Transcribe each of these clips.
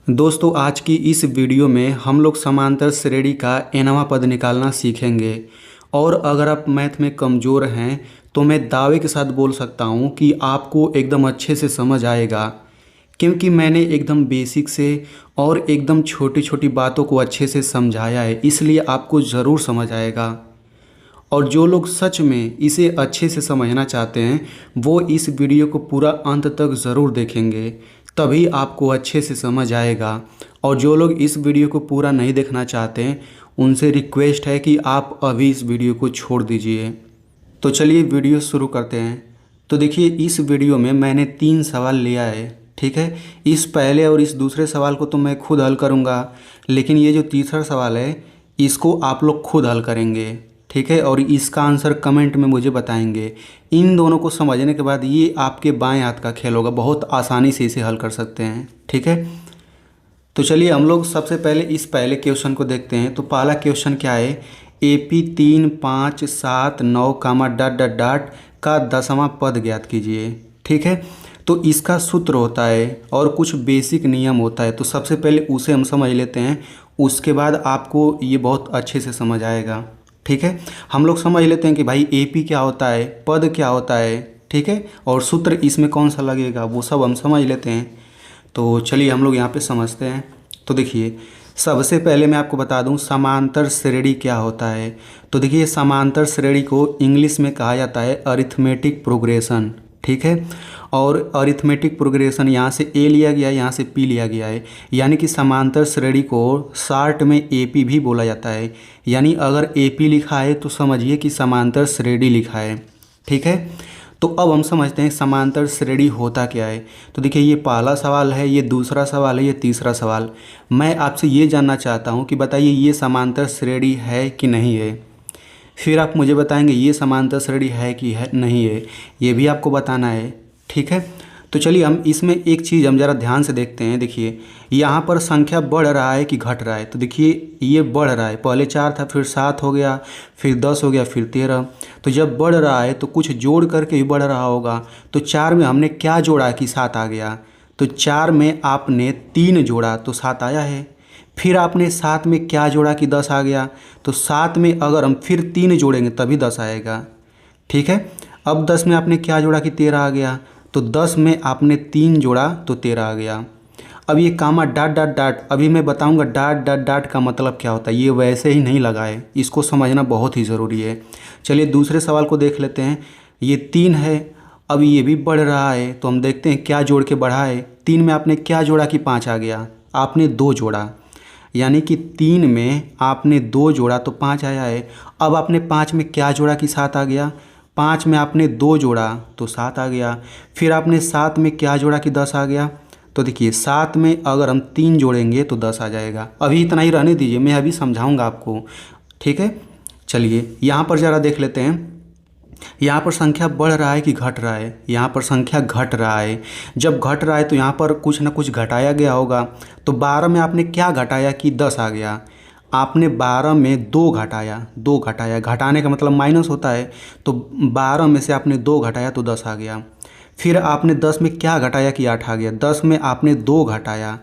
दोस्तों आज की इस वीडियो में हम लोग समांतर श्रेणी का nवां पद निकालना सीखेंगे। और अगर आप मैथ में कमज़ोर हैं तो मैं दावे के साथ बोल सकता हूं कि आपको एकदम अच्छे से समझ आएगा, क्योंकि मैंने एकदम बेसिक से और एकदम छोटी छोटी बातों को अच्छे से समझाया है, इसलिए आपको ज़रूर समझ आएगा। और जो लोग सच में इसे अच्छे से समझना चाहते हैं वो इस वीडियो को पूरा अंत तक ज़रूर देखेंगे, तभी आपको अच्छे से समझ आएगा। और जो लोग इस वीडियो को पूरा नहीं देखना चाहते हैं उनसे रिक्वेस्ट है कि आप अभी इस वीडियो को छोड़ दीजिए। तो चलिए वीडियो शुरू करते हैं। तो देखिए इस वीडियो में मैंने 3 सवाल लिया है, ठीक है। इस पहले और इस दूसरे सवाल को तो मैं खुद हल करूँगा, लेकिन ये जो तीसरा सवाल है इसको आप लोग खुद हल करेंगे, ठीक है। और इसका आंसर कमेंट में मुझे बताएंगे। इन दोनों को समझने के बाद ये आपके बाएं हाथ का खेल होगा, बहुत आसानी से इसे हल कर सकते हैं, ठीक है। तो चलिए हम लोग सबसे पहले इस पहले क्वेश्चन को देखते हैं। तो पहला क्वेश्चन क्या है, AP 3, 5, 7, 9 कामा डॉट डॉट डॉट का 10वां पद ज्ञात कीजिए, ठीक है। तो इसका सूत्र होता है और कुछ बेसिक नियम होता है, तो सबसे पहले उसे हम समझ लेते हैं, उसके बाद आपको ये बहुत अच्छे से समझ आएगा, ठीक है। हम लोग समझ लेते हैं कि भाई AP क्या होता है, पद क्या होता है, ठीक है, और सूत्र इसमें कौन सा लगेगा वो सब हम समझ लेते हैं। तो चलिए हम लोग यहाँ पे समझते हैं। तो देखिए सबसे पहले मैं आपको बता दूं समांतर श्रेणी क्या होता है। तो देखिए समांतर श्रेणी को इंग्लिश में कहा जाता है अरिथमेटिक प्रोग्रेशन, ठीक है। और अरिथमेटिक प्रोग्रेशन यहाँ से A लिया गया है, यहाँ से P लिया गया है, यानी कि समांतर श्रेणी को शॉर्ट में AP भी बोला जाता है। यानी अगर AP लिखा है तो समझिए कि समांतर श्रेणी लिखा है, ठीक है। तो अब हम समझते हैं समांतर श्रेणी होता क्या है। तो देखिए ये पहला सवाल है, ये दूसरा सवाल है, ये तीसरा सवाल। मैं आपसे ये जानना चाहता हूँ कि बताइए ये समांतर श्रेणी है कि नहीं है। फिर आप मुझे बताएंगे ये समांतर श्रेणी है कि है नहीं है, ये भी आपको बताना है, ठीक है। तो चलिए हम इसमें एक चीज़ हम ज़रा ध्यान से देखते हैं। देखिए यहाँ पर संख्या बढ़ रहा है कि घट रहा है। तो देखिए ये बढ़ रहा है, पहले 4 था, फिर 7 हो गया, फिर 10 हो गया, फिर 13। तो जब बढ़ रहा है तो कुछ जोड़ करके ही बढ़ रहा होगा। तो 4 में हमने क्या जोड़ा कि 7 आ गया। तो 4 में आपने 3 जोड़ा तो 7 आया है। फिर आपने 7 में क्या जोड़ा कि 10 आ गया। तो 7 में अगर हम फिर 3 जोड़ेंगे तभी 10 आएगा, ठीक है। अब 10 में आपने क्या जोड़ा कि 13 आ गया। तो 10 में आपने 3 जोड़ा तो 13 आ गया। अब ये कामा डॉट डॉट डॉट, अभी मैं बताऊंगा डॉट डॉट डॉट का मतलब क्या होता है, ये वैसे ही नहीं लगा है, इसको समझना बहुत ही ज़रूरी है। चलिए दूसरे सवाल को देख लेते हैं। ये 3 है, अब ये भी बढ़ रहा है, तो हम देखते हैं क्या जोड़ के बढ़ा है। 3 में आपने क्या जोड़ा कि 5 आ गया, आपने 2 जोड़ा, यानी कि 3 में आपने 2 जोड़ा तो 5 आया है। अब आपने 5 में क्या जोड़ा कि 7 आ गया। 5 में आपने 2 जोड़ा तो 7 आ गया। फिर आपने 7 में क्या जोड़ा कि 10 आ गया। तो देखिए 7 में अगर हम 3 जोड़ेंगे तो 10 आ जाएगा। अभी इतना ही रहने दीजिए, मैं अभी समझाऊंगा आपको, ठीक है। चलिए यहाँ पर ज़रा देख लेते हैं, यहाँ पर संख्या बढ़ रहा है कि घट रहा है। यहाँ पर संख्या घट रहा है। जब घट रहा है तो यहाँ पर कुछ ना कुछ घटाया गया होगा। तो 12 में आपने क्या घटाया कि 10 आ गया। आपने 12 में 2 घटाया, 2 घटाया, घटाने का मतलब माइनस होता है। तो 12 में से आपने 2 घटाया तो 10 आ गया। फिर आपने 10 में क्या घटाया कि 8 आ गया। 10 में आपने 2 घटाया,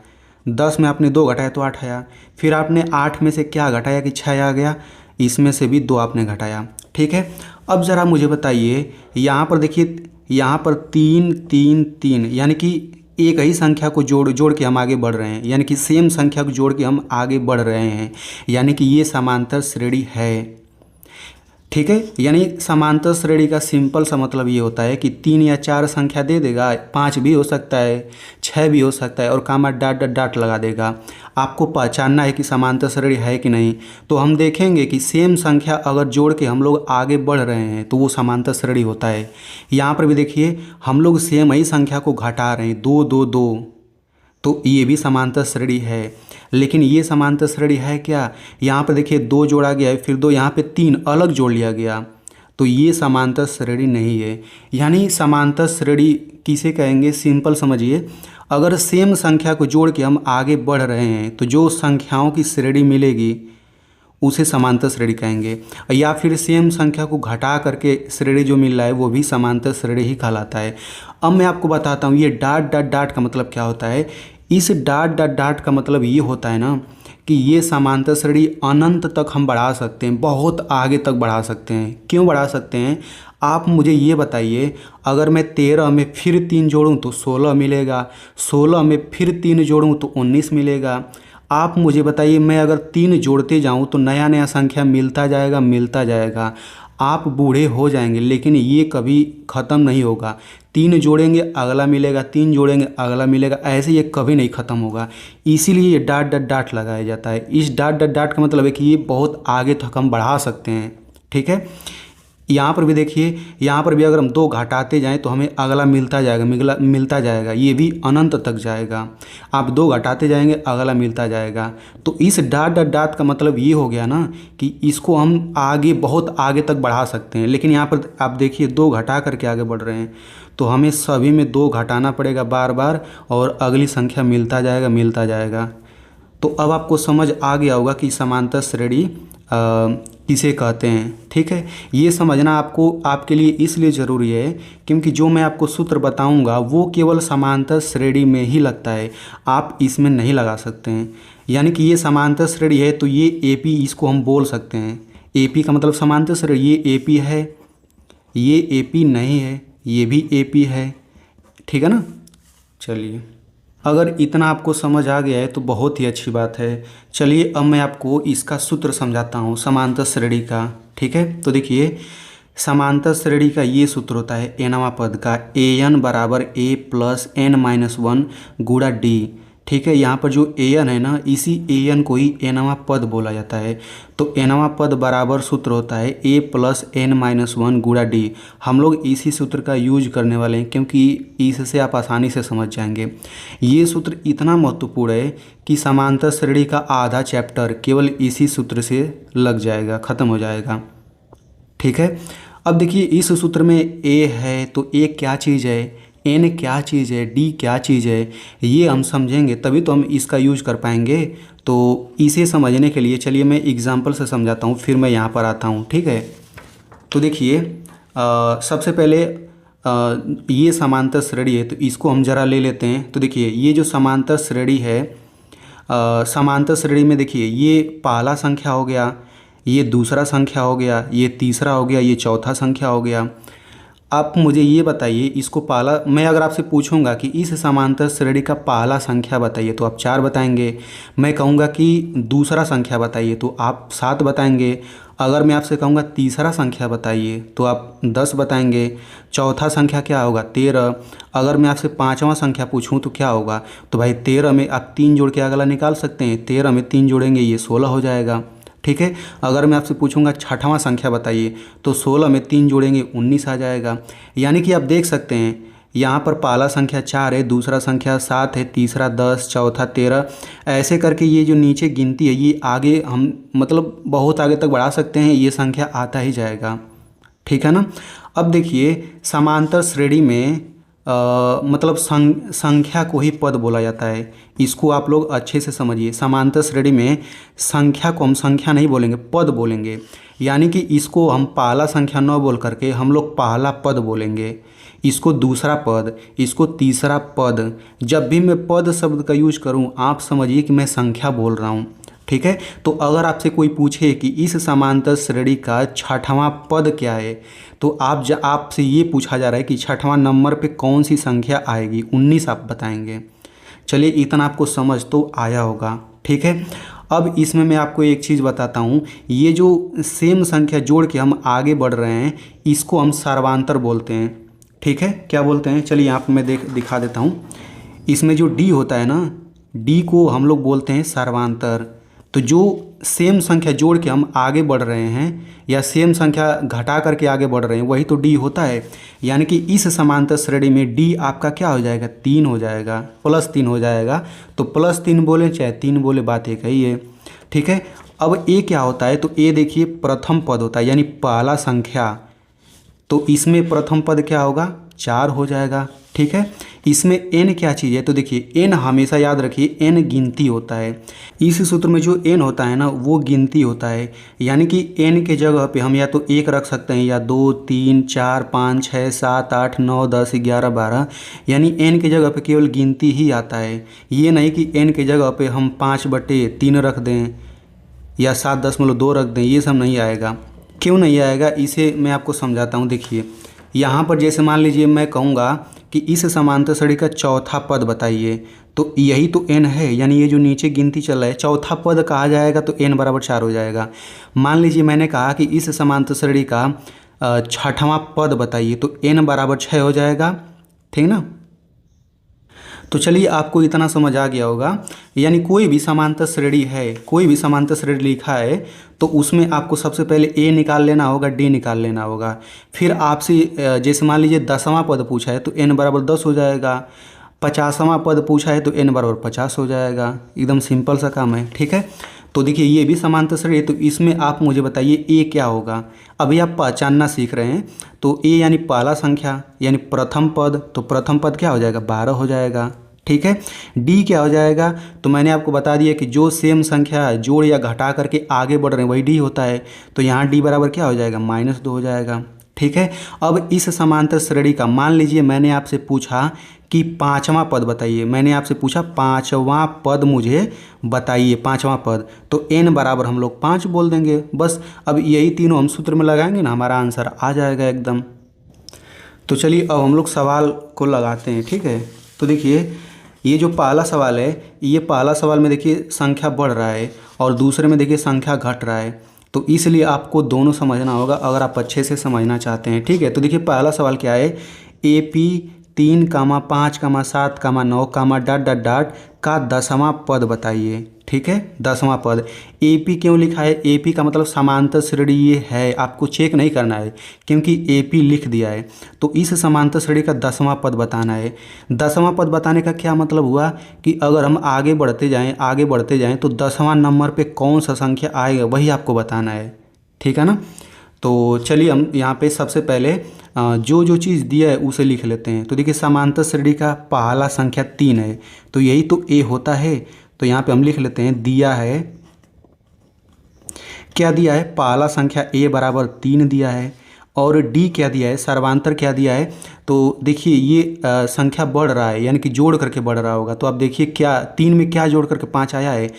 10 में आपने 2 घटाया तो 8 आया। फिर आपने 8 में से क्या घटाया कि 6 आ गया, इसमें से भी 2 आपने घटाया, ठीक है। अब ज़रा मुझे बताइए यहाँ पर देखिए, यहाँ पर 3 3 3, यानी कि एक ही संख्या को जोड़ जोड़ के हम आगे बढ़ रहे हैं, यानी कि सेम संख्या को जोड़ के हम आगे बढ़ रहे हैं, यानी कि ये समांतर श्रेणी है, ठीक है। यानी समांतर श्रेणी का सिंपल सा मतलब ये होता है कि 3 या 4 संख्या दे देगा, 5 भी हो सकता है, 6 भी हो सकता है, और कामा डॉट डॉट डॉट लगा देगा। आपको पहचानना है कि समांतर श्रेणी है कि नहीं। तो हम देखेंगे कि सेम संख्या अगर जोड़ के हम लोग आगे बढ़ रहे हैं तो वो समांतर श्रेणी होता है। यहाँ पर भी देखिए हम लोग सेम ही संख्या को घटा रहे हैं, 2 2 2, तो ये भी समांतर श्रेणी है। लेकिन ये समांतर श्रेणी है क्या, यहाँ पर देखिए 2 जोड़ा गया है, फिर 2, यहाँ पे 3 अलग जोड़ लिया गया, तो ये समांतर श्रेणी नहीं है। यानी समांतर श्रेणी किसे कहेंगे, सिंपल समझिए, अगर सेम संख्या को जोड़ के हम आगे बढ़ रहे हैं तो जो संख्याओं की श्रेणी मिलेगी उसे समांतर श्रेणी कहेंगे, या फिर सेम संख्या को घटा करके श्रेणी जो मिल रहा है वो भी समांतर श्रेणी ही कहलाता है। अब मैं आपको बताता हूँ ये डॉट डॉट डॉट का मतलब क्या होता है। इस डॉट डॉट डॉट का मतलब ये होता है ना कि ये समांतर श्रेणी अनंत तक हम बढ़ा सकते हैं, बहुत आगे तक बढ़ा सकते हैं। क्यों बढ़ा सकते हैं आप मुझे ये बताइए। अगर मैं 13 में फिर 3 जोड़ूं तो 16 मिलेगा, 16 में फिर 3 जोड़ूं तो 19 मिलेगा। आप मुझे बताइए, मैं अगर 3 जोड़ते जाऊं तो नया नया संख्या मिलता जाएगा मिलता जाएगा। आप बूढ़े हो जाएंगे लेकिन ये कभी ख़त्म नहीं होगा। 3 जोड़ेंगे अगला मिलेगा, 3 जोड़ेंगे अगला मिलेगा, ऐसे ये कभी नहीं ख़त्म होगा। इसीलिए ये डॉट डॉट डॉट लगाया जाता है। इस डॉट डॉट डॉट का मतलब है कि ये बहुत आगे तक हम बढ़ा सकते हैं। ठीक है, यहाँ पर भी देखिए, यहाँ पर भी अगर हम 2 घटाते जाएं तो हमें अगला मिलता जाएगा मिलता जाएगा, ये भी अनंत तक जाएगा। आप 2 घटाते जाएंगे अगला मिलता जाएगा। तो इस डॉट डॉट डॉट का मतलब ये हो गया ना कि इसको हम आगे बहुत आगे तक बढ़ा सकते हैं। लेकिन यहाँ पर आप देखिए 2 घटा करके आगे बढ़ रहे हैं तो हमें सभी में 2 घटाना पड़ेगा बार बार और अगली संख्या मिलता जाएगा। तो अब आपको समझ आ गया होगा कि समांतर श्रेणी किसे कहते हैं। ठीक है, ये समझना आपके लिए इसलिए ज़रूरी है क्योंकि जो मैं आपको सूत्र बताऊंगा वो केवल समांतर श्रेणी में ही लगता है, आप इसमें नहीं लगा सकते हैं। यानी कि ये समांतर श्रेणी है तो ये AP इसको हम बोल सकते हैं। AP का मतलब समांतर श्रेणी, ये AP है, ये AP नहीं है, ये भी AP है। ठीक है ना। चलिए, अगर इतना आपको समझ आ गया है तो बहुत ही अच्छी बात है। चलिए अब मैं आपको इसका सूत्र समझाता हूँ समांतर श्रेणी का। ठीक है, तो देखिए समांतर श्रेणी का ये सूत्र होता है nवां पद का an बराबर a प्लस n-1 गुणा d। ठीक है, यहाँ पर जो an है ना, इसी an को ही nवां पद बोला जाता है। तो nवां पद बराबर सूत्र होता है a प्लस n-1 गुणा d। हम लोग इसी सूत्र का यूज करने वाले हैं क्योंकि इससे आप आसानी से समझ जाएंगे। ये सूत्र इतना महत्वपूर्ण है कि समांतर श्रेणी का आधा चैप्टर केवल इसी सूत्र से लग जाएगा, ख़त्म हो जाएगा। ठीक है, अब देखिए इस सूत्र में a है तो a क्या चीज़ है, n क्या चीज़ है, d क्या चीज़ है, ये हम समझेंगे तभी तो हम इसका यूज कर पाएंगे। तो इसे समझने के लिए चलिए मैं एग्जांपल से समझाता हूँ, फिर मैं यहाँ पर आता हूँ। ठीक है, तो देखिए सबसे पहले ये समांतर श्रेणी है तो इसको हम ज़रा ले लेते हैं। तो देखिए ये जो समांतर श्रेणी है, समांतर श्रेणी में देखिए ये पहला संख्या हो गया, ये दूसरा संख्या हो गया, ये तीसरा हो गया, ये चौथा संख्या हो गया। आप मुझे ये बताइए, इसको पहला, मैं अगर आपसे पूछूंगा कि इस समांतर श्रेणी का पहला संख्या बताइए तो आप 4 बताएंगे। मैं कहूँगा कि दूसरा संख्या बताइए तो आप 7 बताएंगे। अगर मैं आपसे कहूँगा तीसरा संख्या बताइए तो आप 10 बताएंगे। चौथा संख्या क्या होगा, 13। अगर मैं आपसे 5वां संख्या पूछूं तो क्या होगा, तो भाई 13 में आप 3 जोड़ के अगला निकाल सकते हैं। 13 में 3 जोड़ेंगे ये 16 हो जाएगा। ठीक है, अगर मैं आपसे पूछूंगा 6वां संख्या बताइए तो 16 में 3 जोड़ेंगे 19 आ जाएगा। यानी कि आप देख सकते हैं यहाँ पर पहला संख्या 4 है, दूसरा संख्या 7 है, तीसरा 10, चौथा 13, ऐसे करके ये जो नीचे गिनती है ये आगे हम मतलब बहुत आगे तक बढ़ा सकते हैं, ये संख्या आता ही जाएगा। ठीक है ना। अब देखिए समांतर श्रेणी में मतलब संख्या को ही पद बोला जाता है। इसको आप लोग अच्छे से समझिए। समांतर श्रेणी में संख्या को हम संख्या नहीं बोलेंगे, पद बोलेंगे। यानी कि इसको हम पहला संख्या न बोल करके हम लोग पहला पद बोलेंगे, इसको दूसरा पद, इसको तीसरा पद। जब भी मैं पद शब्द का यूज करूं आप समझिए कि मैं संख्या बोल रहा हूं। ठीक है, तो अगर आपसे कोई पूछे कि इस समांतर श्रेणी का 6वां पद क्या है तो आपसे ये पूछा जा रहा है कि 6वां नंबर पे कौन सी संख्या आएगी, 19 आप बताएंगे। चलिए इतना आपको समझ तो आया होगा। ठीक है, अब इसमें मैं आपको एक चीज़ बताता हूँ, ये जो सेम संख्या जोड़ के हम आगे बढ़ रहे हैं इसको हम सर्वांतर बोलते हैं। ठीक है, क्या बोलते हैं, चलिए यहाँ पर मैं दिखा देता हूँ। इसमें जो d होता है ना, d को हम लोग बोलते हैं सर्वांतर। तो जो सेम संख्या जोड़ के हम आगे बढ़ रहे हैं या सेम संख्या घटा करके आगे बढ़ रहे हैं वही तो d होता है। यानी कि इस समांतर श्रेणी में d आपका क्या हो जाएगा, 3 हो जाएगा, +3 हो जाएगा। तो +3 बोले चाहे 3 बोले बात एक ही है। ठीक है, अब a क्या होता है, तो a देखिए प्रथम पद होता है यानी पहला संख्या। तो इसमें प्रथम पद क्या होगा, 4 हो जाएगा। ठीक है, इसमें n क्या चीज़ है, तो देखिए n हमेशा याद रखिए n गिनती होता है। इस सूत्र में जो n होता है ना वो गिनती होता है, यानी कि n के जगह पे हम या तो 1 रख सकते हैं या 2 3 4 5 6 7 8 9 10 11 12, यानी n के जगह पे केवल गिनती ही आता है। ये नहीं कि n के जगह पे हम 5/3 रख दें या 7.2 रख दें, ये सब नहीं आएगा। क्यों नहीं आएगा इसे मैं आपको समझाता हूँ। देखिए यहाँ पर जैसे मान लीजिए मैं कहूँगा कि इस समांतर श्रेणी का चौथा पद बताइए, तो यही तो n है, यानी ये जो नीचे गिनती चल रहा है चौथा पद कहा जाएगा तो n बराबर 4 हो जाएगा। मान लीजिए मैंने कहा कि इस समांतर श्रेणी का छठवां पद बताइए, तो n बराबर 6 हो जाएगा, ठीक ना। तो चलिए आपको इतना समझ आ गया होगा, यानी कोई भी समांतर श्रेणी है, कोई भी समांतर श्रेणी लिखा है तो उसमें आपको सबसे पहले a निकाल लेना होगा, d निकाल लेना होगा। फिर आपसे जैसे मान लीजिए 10वां पद पूछा है तो n बराबर 10 हो जाएगा, 50वां पद पूछा है तो n बराबर 50 हो जाएगा। एकदम सिंपल सा काम है, ठीक है। तो देखिए ये भी समांतर श्रेणी है, तो इसमें आप मुझे बताइए a क्या होगा। अभी आप पहचानना सीख रहे हैं, तो a यानी पहला संख्या यानी प्रथम पद, तो प्रथम पद क्या हो जाएगा 12 हो जाएगा, ठीक है। d क्या हो जाएगा, तो मैंने आपको बता दिया कि जो सेम संख्या जोड़ या घटा करके आगे बढ़ रहे हैं वही d होता है, तो यहाँ d बराबर क्या हो जाएगा -2 हो जाएगा, ठीक है। अब इस समांतर श्रेणी का मान लीजिए मैंने आपसे पूछा कि 5वां पद बताइए, मैंने आपसे पूछा 5वां पद मुझे बताइए, 5वां पद, तो n बराबर हम लोग 5 बोल देंगे बस। अब यही तीनों हम सूत्र में लगाएंगे ना, हमारा आंसर आ जाएगा एकदम। तो चलिए अब हम लोग सवाल को लगाते हैं, ठीक है। तो देखिए ये जो पहला सवाल है, ये पहला सवाल में देखिए संख्या बढ़ रहा है और दूसरे में देखिए संख्या घट रहा है, तो इसलिए आपको दोनों समझना होगा अगर आप अच्छे से समझना चाहते हैं, ठीक है। तो देखिए पहला सवाल क्या है, AP 3, 5, 7, 9, डॉट डॉट डॉट का 10वां पद बताइए, ठीक है। 10वां पद AP क्यों लिखा है, AP का मतलब समांतर श्रेणी ये है, आपको चेक नहीं करना है क्योंकि AP लिख दिया है। तो इस समांतर श्रेणी का 10वां पद बताना है। 10वां पद बताने का क्या मतलब हुआ कि अगर हम आगे बढ़ते जाएं तो 10वां नंबर पे कौन सा संख्या आएगा वही आपको बताना है, ठीक है ना। तो चलिए हम यहाँ पे सबसे पहले जो जो चीज़ दिया है उसे लिख लेते हैं। तो देखिए समांतर श्रेणी का पहला संख्या 3 है, तो यही तो a होता है, तो यहाँ पे हम लिख लेते हैं दिया है, क्या दिया है, पहला संख्या a बराबर 3 दिया है, और d क्या दिया है, सर्वांतर क्या दिया है। तो देखिए ये संख्या बढ़ रहा है, यानी कि जोड़ करके बढ़ रहा होगा, तो आप देखिए क्या 3 में क्या जोड़ करके 5 आया है,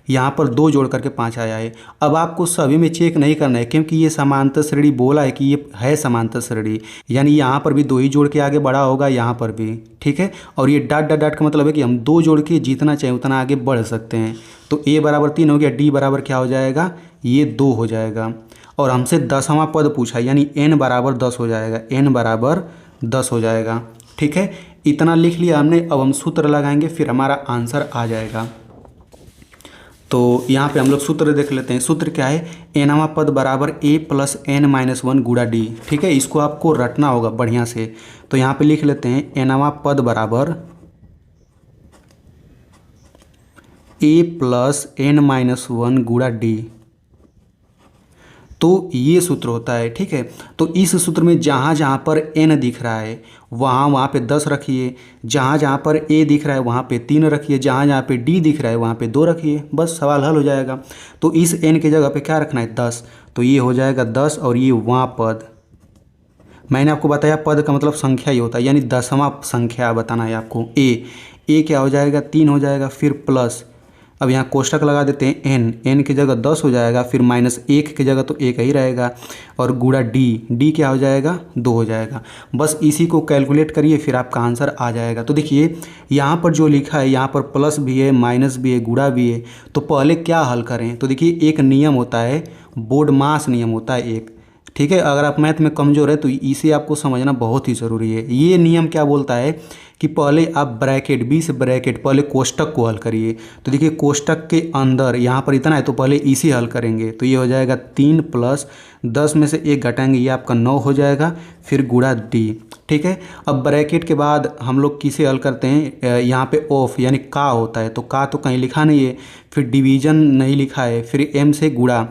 यहाँ पर 2 जोड़ करके 5 आया है। अब आपको सभी में चेक नहीं करना है क्योंकि ये समांतर श्रेणी बोला है कि ये है समांतर श्रेणी, यानी यहाँ पर भी 2 ही जोड़ के आगे बढ़ा होगा, यहाँ पर भी, ठीक है। और ये डॉट डॉट डॉट का मतलब है कि हम 2 जोड़ के जितना चाहे उतना आगे बढ़ सकते हैं। तो a बराबर 3 हो गया, d बराबर क्या हो जाएगा, ये 2 हो जाएगा, और हमसे 10वां पद पूछा यानी n बराबर 10 हो जाएगा, n बराबर 10 हो जाएगा, ठीक है। इतना लिख लिया हमने, अब हम सूत्र लगाएंगे फिर हमारा आंसर आ जाएगा। तो यहाँ पे हम लोग सूत्र देख लेते हैं। सूत्र क्या है, nवां पद बराबर a प्लस n-1 गुणा d, ठीक है। इसको आपको रटना होगा बढ़िया से। तो यहाँ पे लिख लेते हैं nवां पद बराबर a प्लस n-1 गुणा d, तो ये सूत्र होता है, ठीक है। तो इस सूत्र में जहाँ जहाँ पर n दिख रहा है वहाँ पे 10 रखिए, जहाँ जहाँ पर a दिख रहा है वहाँ पे 3 रखिए, जहाँ जहाँ पे d दिख रहा है वहाँ पे 2 रखिए, बस सवाल हल हो जाएगा। तो इस n के जगह पे क्या रखना है 10, तो ये हो जाएगा 10, और ये वहाँ पद, मैंने आपको बताया पद का मतलब संख्या ही होता है, यानी 10वां संख्या बताना है आपको। a क्या हो जाएगा 3 हो जाएगा, फिर प्लस, अब यहाँ कोष्टक लगा देते हैं n की जगह 10 हो जाएगा, फिर -1 की जगह तो 1 ही रहेगा, और गुणा d क्या हो जाएगा 2 हो जाएगा। बस इसी को कैलकुलेट करिए फिर आपका आंसर आ जाएगा। तो देखिए यहाँ पर जो लिखा है यहाँ पर प्लस भी है, माइनस भी है, गुणा भी है, तो पहले क्या हल करें। तो देखिए एक नियम होता है, बोर्डमास नियम होता है एक, ठीक है। अगर आप मैथ में कमज़ोर है तो इसे आपको समझना बहुत ही ज़रूरी है। ये नियम क्या बोलता है कि पहले आप ब्रैकेट, 20 ब्रैकेट पहले कोष्टक को हल करिए। तो देखिए कोष्टक के अंदर यहाँ पर इतना है तो पहले इसे हल करेंगे, तो ये हो जाएगा 3 प्लस 10 में से 1 घटाएंगे, ये आपका 9 हो जाएगा, फिर गुणा d, ठीक है। अब ब्रैकेट के बाद हम लोग किसे हल करते हैं, यहाँ पे ऑफ यानी का होता है, तो का तो कहीं लिखा नहीं है, फिर डिवीज़न नहीं लिखा है, फिर m से गुणा,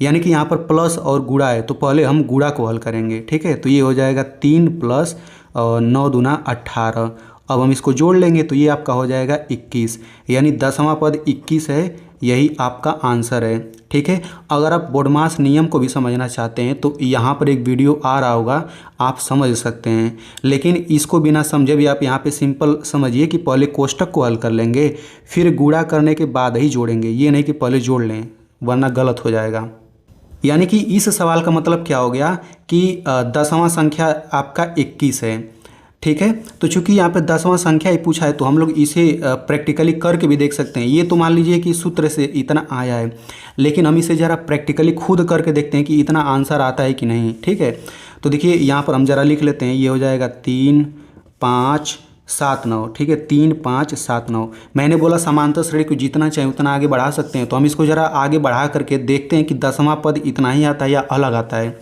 यानी कि यहाँ पर प्लस और गुणा है, तो पहले हम गुणा को हल करेंगे, ठीक है। तो ये हो जाएगा 3 प्लस 9 दूना 18, अब हम इसको जोड़ लेंगे तो ये आपका हो जाएगा 21, यानी 10वां पद 21 है, यही आपका आंसर है। ठीक है, अगर आप बोडमास नियम को भी समझना चाहते हैं तो यहाँ पर एक वीडियो आ रहा होगा, आप समझ सकते हैं। लेकिन इसको बिना समझे भी आप यहाँ पे सिंपल समझिए कि पहले कोष्टक को हल कर लेंगे, फिर गुणा करने के बाद ही जोड़ेंगे, ये नहीं कि पहले जोड़ लें, वरना गलत हो जाएगा। यानी कि इस सवाल का मतलब क्या हो गया कि 10वां संख्या आपका 21 है। ठीक है, तो चूंकि यहाँ पे 10वां संख्या ही पूछा है तो हम लोग इसे प्रैक्टिकली करके भी देख सकते हैं। ये तो मान लीजिए कि सूत्र से इतना आया है, लेकिन हम इसे ज़रा प्रैक्टिकली खुद करके देखते हैं कि इतना आंसर आता है कि नहीं। ठीक है, तो देखिए यहाँ पर हम ज़रा लिख लेते हैं, ये हो जाएगा 3 5 7 9। ठीक है, 3 5 7 9। मैंने बोला समांतर श्रेणी को जितना चाहे उतना आगे बढ़ा सकते हैं, तो हम इसको ज़रा आगे बढ़ा करके देखते हैं कि 10वां पद इतना ही आता है या अलग आता है।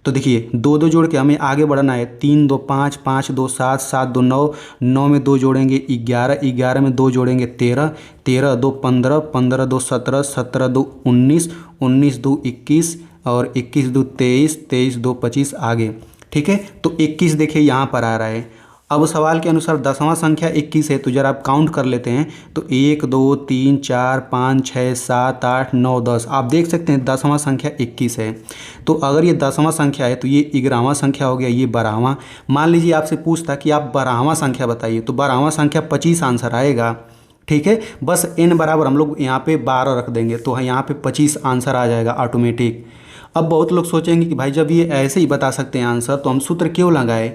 तो देखिए 2 2 जोड़ के हमें आगे बढ़ना है। 3 2 5, 5 2 7, 7 2 9, 9 में 2 जोड़ेंगे 11, 11 में 2 जोड़ेंगे 13, 13 2 15, 15 2 17, 17 2 19, 19 2 21 और 21 2 23, 23 2 25 आगे। ठीक है, तो 21 देखिए यहाँ पर आ रहा है। अब सवाल के अनुसार 10वां संख्या 21 है, तो जरा आप काउंट कर लेते हैं। तो 1 2 3 4 5 6 7 8 9 10, आप देख सकते हैं 10वां संख्या 21 है। तो अगर ये 10वां संख्या है तो ये 11वां संख्या हो गया, ये 12वां। मान लीजिए आपसे पूछता कि आप 12वां संख्या बताइए, तो 12वां संख्या 25 आंसर आएगा। ठीक है, बस n बराबर हम लोग यहाँ पे 12 रख देंगे तो यहाँ पे 25 आंसर आ जाएगा ऑटोमेटिक। अब बहुत लोग सोचेंगे कि भाई जब ये ऐसे ही बता सकते हैं आंसर तो हम सूत्र क्यों लगाए।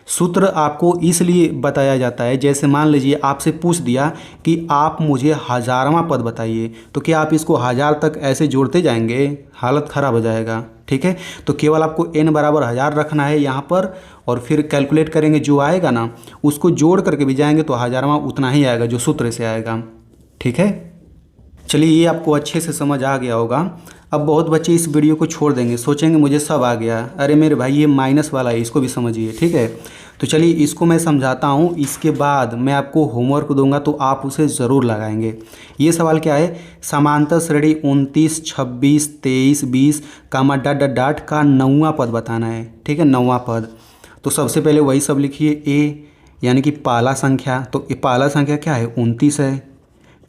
सूत्र आपको इसलिए बताया जाता है, जैसे मान लीजिए आपसे पूछ दिया कि आप मुझे 1000वां पद बताइए, तो क्या आप इसको 1000 तक ऐसे जोड़ते जाएंगे, हालत ख़राब हो जाएगा। ठीक है, तो केवल आपको n बराबर 1000 रखना है यहाँ पर, और फिर कैलकुलेट करेंगे, जो आएगा ना उसको जोड़ करके भी जाएंगे तो 1000वां उतना ही आएगा जो सूत्र से आएगा। ठीक है, चलिए ये आपको अच्छे से समझ आ गया होगा। अब बहुत बच्चे इस वीडियो को छोड़ देंगे, सोचेंगे मुझे सब आ गया। अरे मेरे भाई ये माइनस वाला है, इसको भी समझिए। ठीक है, तो चलिए इसको मैं समझाता हूँ, इसके बाद मैं आपको होमवर्क दूंगा तो आप उसे ज़रूर लगाएंगे। ये सवाल क्या है, समांतर श्रेणी 29 26 23 20 कामा डॉट डॉट डॉट का 9वां पद बताना है। ठीक है, 9वां पद। तो सबसे पहले वही सब लिखिए, ए यानी कि पहला संख्या, तो ये पहला संख्या क्या है 29 है।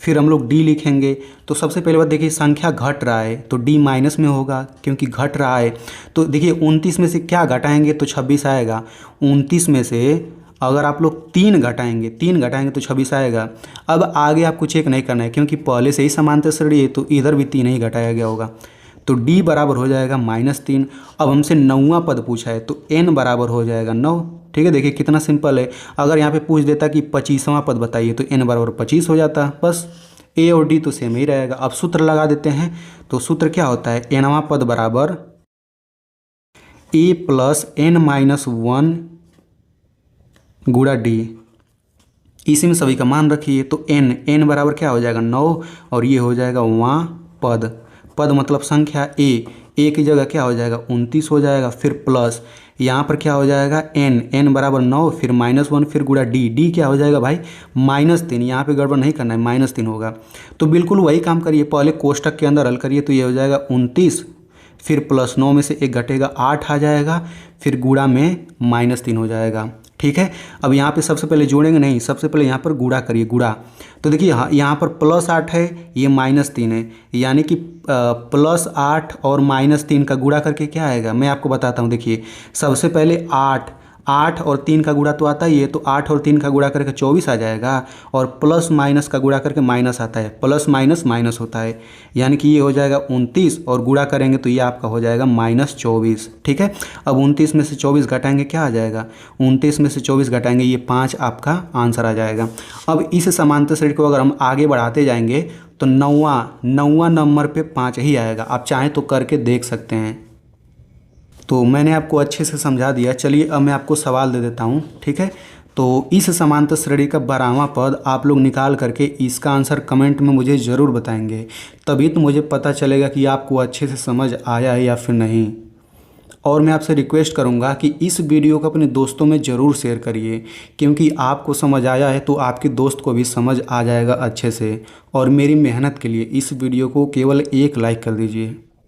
फिर हम लोग डी लिखेंगे, तो सबसे पहले बात देखिए संख्या घट रहा है तो डी माइनस में होगा क्योंकि घट रहा है। तो देखिए 29 में से क्या घटाएंगे तो 26 आएगा। 29 में से अगर आप लोग 3 घटाएंगे तो 26 आएगा। अब आगे आपको चेक नहीं करना है क्योंकि पहले से ही समांतर श्रेणी है तो इधर भी 3 ही घटाया गया होगा, तो डी बराबर हो जाएगा -3। अब हमसे 9वां पद पूछा है तो n बराबर हो जाएगा 9। ठीक है, देखिए कितना सिंपल है। अगर यहाँ पे पूछ देता कि 25वां पद बताइए तो n बराबर 25 हो जाता। बस a और d तो सेम ही रहेगा। अब सूत्र लगा देते हैं, तो सूत्र क्या होता है, nवां पद बराबर a + n-1 गुणा d। इसी में सभी का मान रखिए, तो n बराबर क्या हो जाएगा 9 और ये हो जाएगा वहाँ पद मतलब संख्या a की जगह क्या हो जाएगा 29 हो जाएगा। फिर प्लस यहाँ पर क्या हो जाएगा n बराबर 9, फिर -1, फिर गुणा d क्या हो जाएगा भाई -3। यहाँ पे गड़बड़ नहीं करना है, -3 होगा। तो बिल्कुल वही काम करिए, पहले कोष्टक के अंदर हल करिए, तो ये हो जाएगा 29, फिर प्लस 9 में से 1 घटेगा 8 आ जाएगा, फिर गुणा में -3 हो जाएगा। ठीक है, अब यहाँ पे सबसे पहले जोड़ेंगे नहीं, सबसे पहले यहाँ पर गुणा करिए, गुणा। तो देखिए यहाँ पर +8 है, ये -3 है, यानी कि +8 और -3 का गुणा करके क्या आएगा मैं आपको बताता हूँ। देखिए सबसे पहले 8 और 3 का गुणा तो आता ही है, तो 8 और 3 का गुणा करके 24 आ जाएगा, और प्लस माइनस का गुणा करके माइनस आता है, प्लस माइनस माइनस होता है, यानी कि ये हो जाएगा 29 और गुणा करेंगे तो ये आपका हो जाएगा -24। ठीक है, अब 29 में से 24 घटाएंगे क्या आ जाएगा, 29 में से 24 घटाएंगे ये 5 आपका आंसर आ जाएगा। अब इस समांतर श्रेणी को अगर हम आगे बढ़ाते जाएंगे तो नौवां नंबर पे 5 ही आएगा। आप चाहें तो करके देख सकते हैं। तो मैंने आपको अच्छे से समझा दिया। चलिए अब मैं आपको सवाल दे देता हूँ। ठीक है, तो इस समांतर श्रेणी का 12वां पद आप लोग निकाल करके इसका आंसर कमेंट में मुझे ज़रूर बताएंगे, तभी तो मुझे पता चलेगा कि आपको अच्छे से समझ आया है या फिर नहीं। और मैं आपसे रिक्वेस्ट करूंगा कि इस वीडियो को अपने दोस्तों में ज़रूर शेयर करिए, क्योंकि आपको समझ आया है तो आपके दोस्त को भी समझ आ जाएगा अच्छे से। और मेरी मेहनत के लिए इस वीडियो को केवल 1 लाइक कर दीजिए।